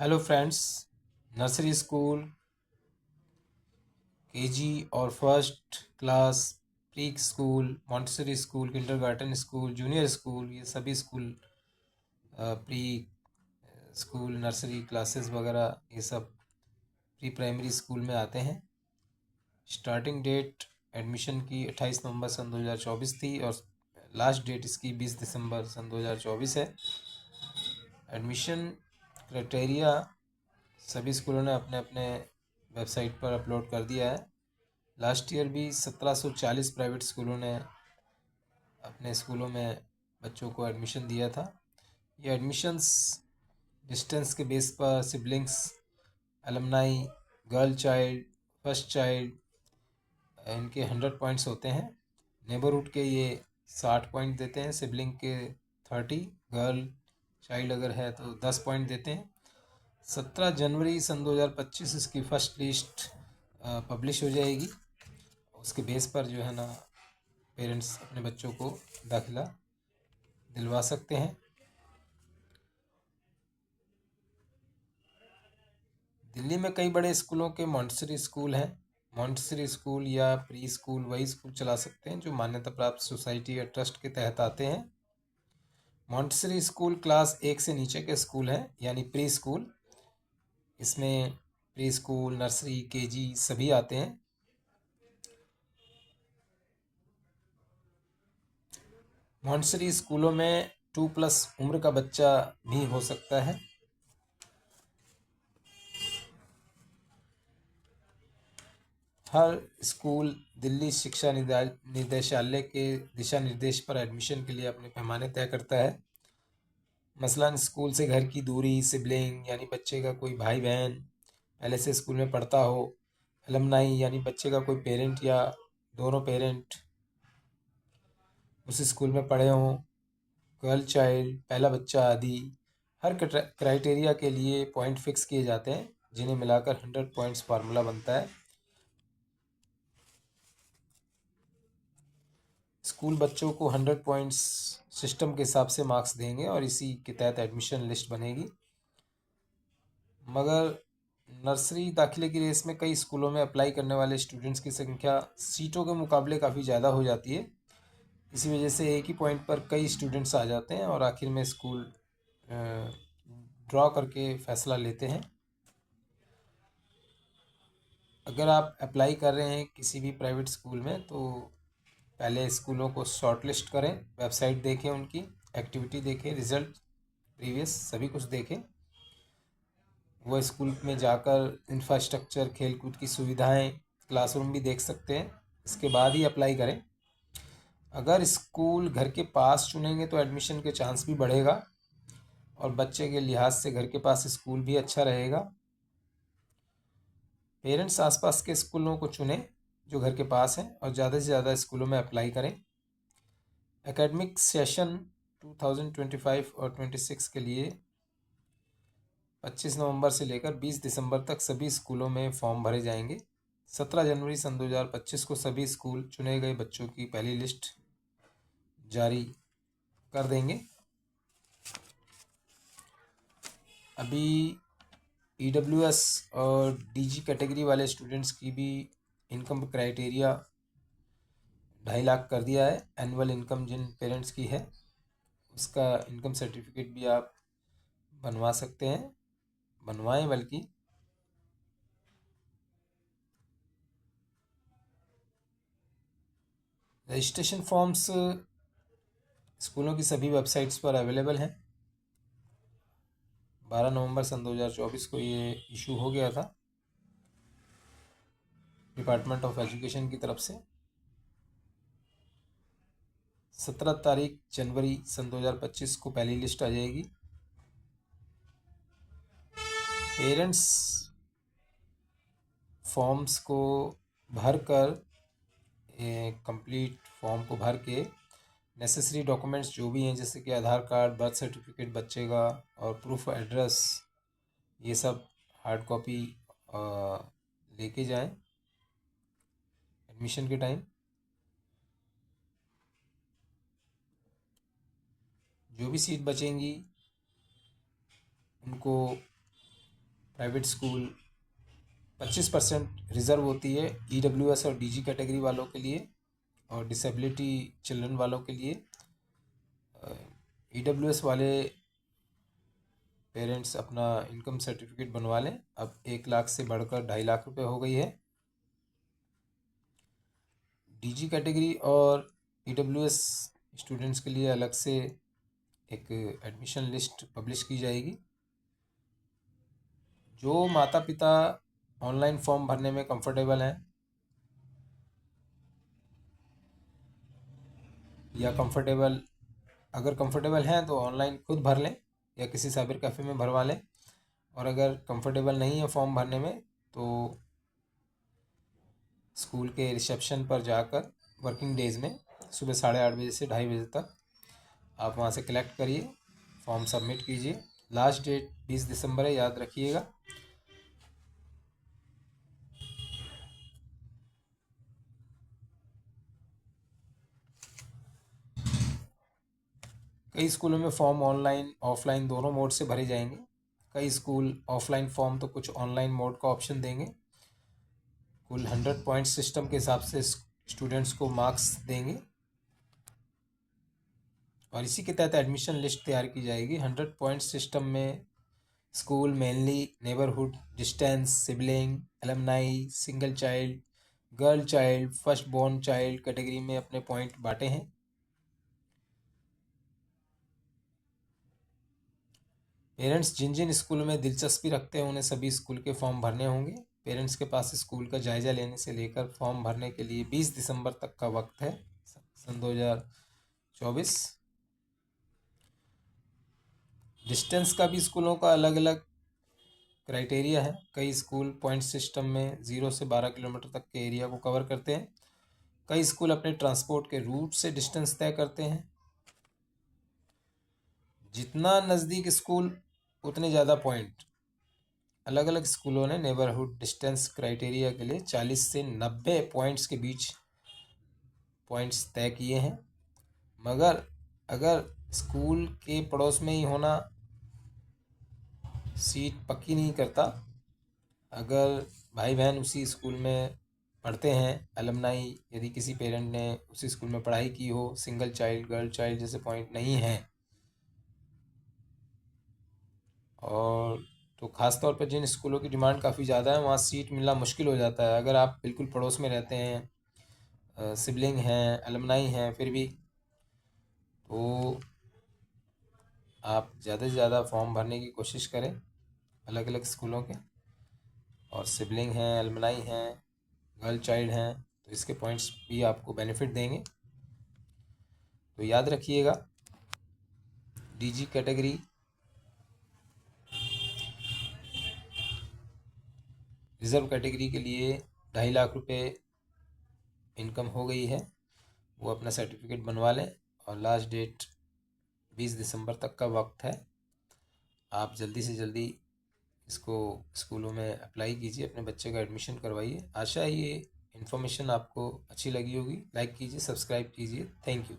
Hello friends. Nursery school, KG और first class, pre school, montessori school, kindergarten school, junior school, ये सभी school, pre school, nursery classes वगैरह, ये सब pre primary school में आते हैं। स्टार्टिंग डेट एडमिशन की 28 नवंबर सन 2024 थी और लास्ट डेट इसकी 20 दिसंबर सन 2024 है। एडमिशन क्राइटेरिया सभी स्कूलों ने अपने अपने वेबसाइट पर अपलोड कर दिया है। लास्ट ईयर भी 1740 प्राइवेट स्कूलों ने अपने स्कूलों में बच्चों को एडमिशन दिया था। ये एडमिशन्स डिस्टेंस के बेस पर siblings, alumni, girl child, first child, इनके 100 पॉइंट्स होते हैं। नेबरहुड के ये 60 पॉइंट देते हैं, सिबलिंग के 30, गर्ल चाइल्ड अगर है तो 10 पॉइंट देते हैं। 17 जनवरी सन 2025 इसकी फर्स्ट लिस्ट पब्लिश हो जाएगी। उसके बेस पर जो है ना, पेरेंट्स अपने बच्चों को दाखिला दिलवा सकते हैं। दिल्ली में कई बड़े स्कूलों के मॉन्टेसरी स्कूल हैं। मॉन्टेसरी स्कूल या प्री स्कूल वही स्कूल चला सकते हैं जो मान्यता प्राप्त सोसाइटी या ट्रस्ट के तहत आते हैं। मॉन्टेसरी स्कूल क्लास 1 से नीचे के स्कूल हैं, यानी प्री स्कूल। इसमें प्री स्कूल, नर्सरी, केजी सभी आते हैं। मॉन्टेसरी स्कूलों में 2+ उम्र का बच्चा भी हो सकता है। हर स्कूल दिल्ली शिक्षा निदेशालय के दिशा निर्देश पर एडमिशन के लिए अपने पैमाने तय करता है। मसलन स्कूल से घर की दूरी, सिबलिंग यानी बच्चे का कोई भाई बहन पहले से स्कूल में पढ़ता हो, अलमनाई यानी बच्चे का कोई पेरेंट या दोनों पेरेंट उस स्कूल में पढ़े हों, गर्ल चाइल्ड, पहला बच्चा आदि। हर क्राइटेरिया के लिए पॉइंट फिक्स किए जाते हैं, जिन्हें मिलाकर 100 पॉइंट्स फार्मूला बनता है। स्कूल बच्चों को 100 पॉइंट्स सिस्टम के हिसाब से मार्क्स देंगे और इसी के तहत एडमिशन लिस्ट बनेगी। मगर नर्सरी दाखिले की रेस में कई स्कूलों में अप्लाई करने वाले स्टूडेंट्स की संख्या सीटों के मुकाबले काफ़ी ज़्यादा हो जाती है। इसी वजह से एक ही पॉइंट पर कई स्टूडेंट्स आ जाते हैं और आखिर में स्कूल ड्रॉ करके फैसला लेते हैं। अगर आप अप्लाई कर रहे हैं किसी भी प्राइवेट स्कूल में तो पहले स्कूलों को शॉर्टलिस्ट करें, वेबसाइट देखें, उनकी एक्टिविटी देखें, रिज़ल्ट प्रीवियस सभी कुछ देखें। वो स्कूल में जाकर इंफ्रास्ट्रक्चर, खेलकूद की सुविधाएं, क्लासरूम भी देख सकते हैं। इसके बाद ही अप्लाई करें। अगर स्कूल घर के पास चुनेंगे तो एडमिशन के चांस भी बढ़ेगा और बच्चे के लिहाज से घर के पास स्कूल भी अच्छा रहेगा। पेरेंट्स आसपास के स्कूलों को चुनें जो घर के पास हैं और ज़्यादा से ज़्यादा स्कूलों में अप्लाई करें। एकेडमिक सेशन 2025 और 26 के लिए 25 नवंबर से लेकर 20 दिसंबर तक सभी स्कूलों में फॉर्म भरे जाएंगे। 17 जनवरी सन 2025 को सभी स्कूल चुने गए बच्चों की पहली लिस्ट जारी कर देंगे। अभी ईडब्ल्यूएस और डीजी कैटेगरी वाले स्टूडेंट्स की भी इनकम क्राइटेरिया 2.5 लाख कर दिया है। एनुअल इनकम जिन पेरेंट्स की है उसका इनकम सर्टिफिकेट भी आप बनवा सकते हैं, बनवाएं बल्कि। रजिस्ट्रेशन फॉर्म्स स्कूलों की सभी वेबसाइट्स पर अवेलेबल हैं। 12 नवंबर सन 2024 को ये इशू हो गया था डिपार्टमेंट ऑफ एजुकेशन की तरफ से। 17 तारीख जनवरी सन 2025 को पहली लिस्ट आ जाएगी। पेरेंट्स फॉर्म्स को भर कर, कंप्लीट फॉर्म को भर के नेसेसरी डॉक्यूमेंट्स जो भी हैं जैसे कि आधार कार्ड, बर्थ सर्टिफिकेट बच्चे का और प्रूफ ऑफ एड्रेस, ये सब हार्ड कॉपी लेके जाएं एडमिशन के टाइम। जो भी सीट बचेंगी उनको प्राइवेट स्कूल 25% रिज़र्व होती है EWS और DG कैटेगरी वालों के लिए और डिसेबिलिटी चिल्ड्रन वालों के लिए। EWS वाले पेरेंट्स अपना इनकम सर्टिफिकेट बनवा लें। अब 1 लाख से बढ़कर 2.5 लाख रुपए हो गई है। DG कैटेगरी और EWS स्टूडेंट्स के लिए अलग से एक एडमिशन लिस्ट पब्लिश की जाएगी। जो माता पिता ऑनलाइन फॉर्म भरने में कंफर्टेबल हैं या अगर कंफर्टेबल हैं तो ऑनलाइन खुद भर लें या किसी साइबर कैफ़े में भरवा लें, और अगर कंफर्टेबल नहीं है फॉर्म भरने में तो स्कूल के रिसेप्शन पर जाकर वर्किंग डेज़ में सुबह 8:30 बजे से 2:30 बजे तक आप वहाँ से कलेक्ट करिए, फॉर्म सबमिट कीजिए। लास्ट डेट 20 दिसंबर है, याद रखिएगा। कई स्कूलों में फॉर्म ऑनलाइन ऑफलाइन दोनों मोड से भरे जाएंगे। कई स्कूल ऑफलाइन फॉर्म तो कुछ ऑनलाइन मोड का ऑप्शन देंगे। कुल 100 पॉइंट सिस्टम के हिसाब से स्टूडेंट्स को मार्क्स देंगे और इसी के तहत एडमिशन लिस्ट तैयार की जाएगी। 100 पॉइंट सिस्टम में school mainly neighbourhood, distance, sibling, alumni, single child, girl child, first born child category में अपने पॉइंट बांटे हैं। पेरेंट्स जिन जिन स्कूलों में दिलचस्पी रखते हैं उन्हें सभी स्कूल के फॉर्म भरने होंगे। पेरेंट्स के पास स्कूल का जायज़ा लेने से लेकर फॉर्म भरने के लिए 20 दिसंबर तक का वक्त है, सन 2024। डिस्टेंस का भी स्कूलों का अलग अलग क्राइटेरिया है। कई स्कूल पॉइंट सिस्टम में 0 से 12 किलोमीटर तक के एरिया को कवर करते हैं। कई स्कूल अपने ट्रांसपोर्ट के रूट से डिस्टेंस तय करते हैं। जितना नज़दीक स्कूल उतने ज़्यादा पॉइंट। अलग अलग स्कूलों ने नेबरहुड डिस्टेंस क्राइटेरिया के लिए 40 से 90 पॉइंट्स के बीच पॉइंट्स तय किए हैं, मगर अगर स्कूल के पड़ोस में ही होना सीट पक्की नहीं करता। अगर भाई बहन उसी स्कूल में पढ़ते हैं, अलमनाई यदि किसी पेरेंट ने उसी स्कूल में पढ़ाई की हो, सिंगल चाइल्ड, गर्ल चाइल्ड जैसे पॉइंट नहीं हैं, और तो ख़ास तौर पर जिन स्कूलों की डिमांड काफ़ी ज़्यादा है वहाँ सीट मिलना मुश्किल हो जाता है। अगर आप बिल्कुल पड़ोस में रहते हैं, सिबलिंग हैं, अलमनाई हैं, फिर भी तो आप ज़्यादा से ज़्यादा फॉर्म भरने की कोशिश करें अलग अलग स्कूलों के। और सिबलिंग हैं, अलमनाई हैं, गर्ल चाइल्ड हैं तो इसके पॉइंट्स भी आपको बेनिफिट देंगे। तो याद रखिएगा, DG कैटेगरी रिज़र्व कैटेगरी के लिए 2.5 लाख रुपए इनकम हो गई है, वो अपना सर्टिफिकेट बनवा लें और लास्ट डेट 20 दिसंबर तक का वक्त है। आप जल्दी से जल्दी इसको स्कूलों में अप्लाई कीजिए, अपने बच्चे का एडमिशन करवाइए। आशा है ये इन्फॉर्मेशन आपको अच्छी लगी होगी। लाइक कीजिए, सब्सक्राइब कीजिए। Thank you.